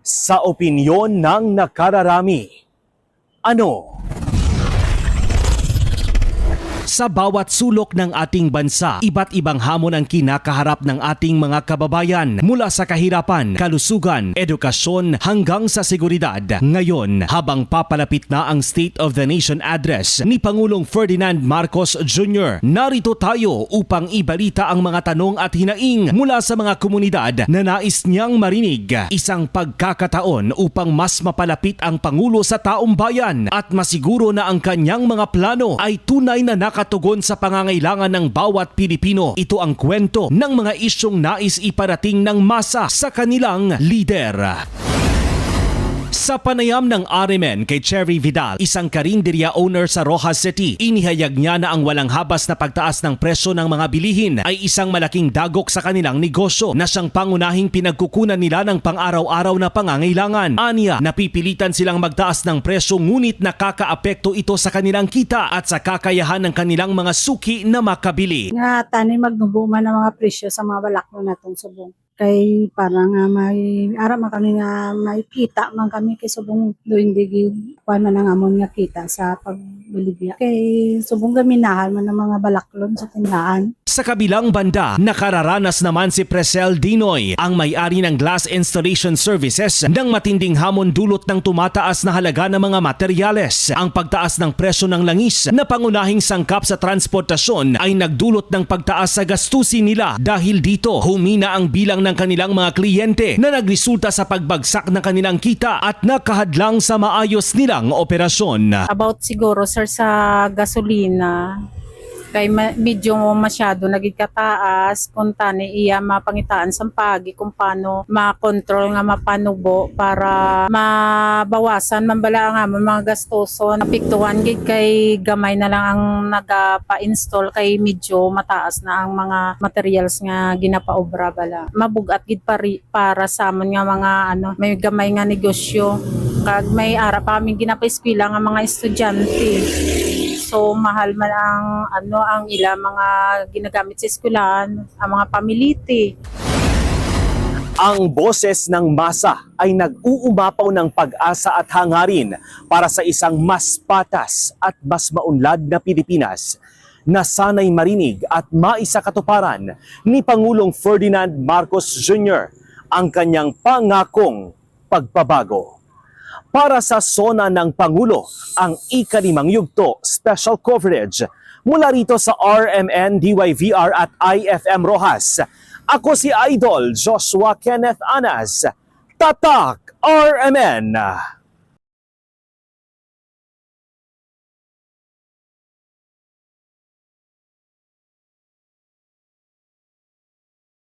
Sa opinyon ng nakararami, ano? Sa bawat sulok ng ating bansa, iba't ibang hamon ang kinakaharap ng ating mga kababayan mula sa kahirapan, kalusugan, edukasyon hanggang sa seguridad. Ngayon, habang papalapit na ang State of the Nation Address ni Pangulong Ferdinand Marcos Jr., narito tayo upang ibalita ang mga tanong at hinaing mula sa mga komunidad na nais niyang marinig. Isang pagkakataon upang mas mapalapit ang Pangulo sa taong bayan at masiguro na ang kanyang mga plano ay tunay na nakatugon sa pangangailangan ng bawat Pilipino. Ito ang kwento ng mga isyong nais iparating ng masa sa kanilang lider. Sa panayam ng RMN kay Cherry Vidal, isang karinderya owner sa Rojas City, inihayag niya na ang walang habas na pagtaas ng presyo ng mga bilihin ay isang malaking dagok sa kanilang negosyo na siyang pangunahing pinagkukunan nila ng pang-araw-araw na pangangailangan. Aniya, napipilitan silang magtaas ng presyo ngunit nakakaapekto ito sa kanilang kita at sa kakayahan ng kanilang mga suki na makabili. Nga tani magnubuman ng mga presyo sa mga balakno natong subong. Kay parang may ara man kami nga may kita man kami kay subong doon digid kuan man ang amon nga kita sa pagbiligya. Kay subong gaminahan man ng mga balaklon sa tindahan. Sa kabilang banda, nakararanas naman si Presel Dinoy, ang may-ari ng glass installation services, ng matinding hamon dulot ng tumataas na halaga ng mga materyales. Ang pagtaas ng presyo ng langis na pangunahing sangkap sa transportasyon ay nagdulot ng pagtaas sa gastusin nila. Dahil dito, humina ang bilang ng kanilang mga kliyente na nagresulta sa pagbagsak ng kanilang kita at nakahadlang sa maayos nilang operasyon. About siguro sir sa gasolina kay medyo masyado nagikataas kung tani iya mapangitaan sa pagi kung paano makontrol nga mapanubo para mabawasan mambala nga mga gastoson napiktuhan gid kay gamay na lang ang nagapa-install kay medyo mataas na ang mga materials nga ginapaobra bala mabugat gid para sa amon nga mga may gamay nga negosyo kag may ara pa aming ginapa-eskwela nga mga estudyante. So mahal man ang ila mga ginagamit sa eskwelahan, ang mga pamiliti. Ang boses ng masa ay nag-uumapaw ng pag-asa at hangarin para sa isang mas patas at mas maunlad na Pilipinas na sana'y marinig at maisakatuparan ni Pangulong Ferdinand Marcos Jr. ang kanyang pangakong pagbabago. Para sa Sona ng Pangulo, ang ika-5 yugto special coverage mula rito sa RMN, DYVR at IFM Rojas. Ako si Idol Joshua Kenneth Anas, Tatak RMN!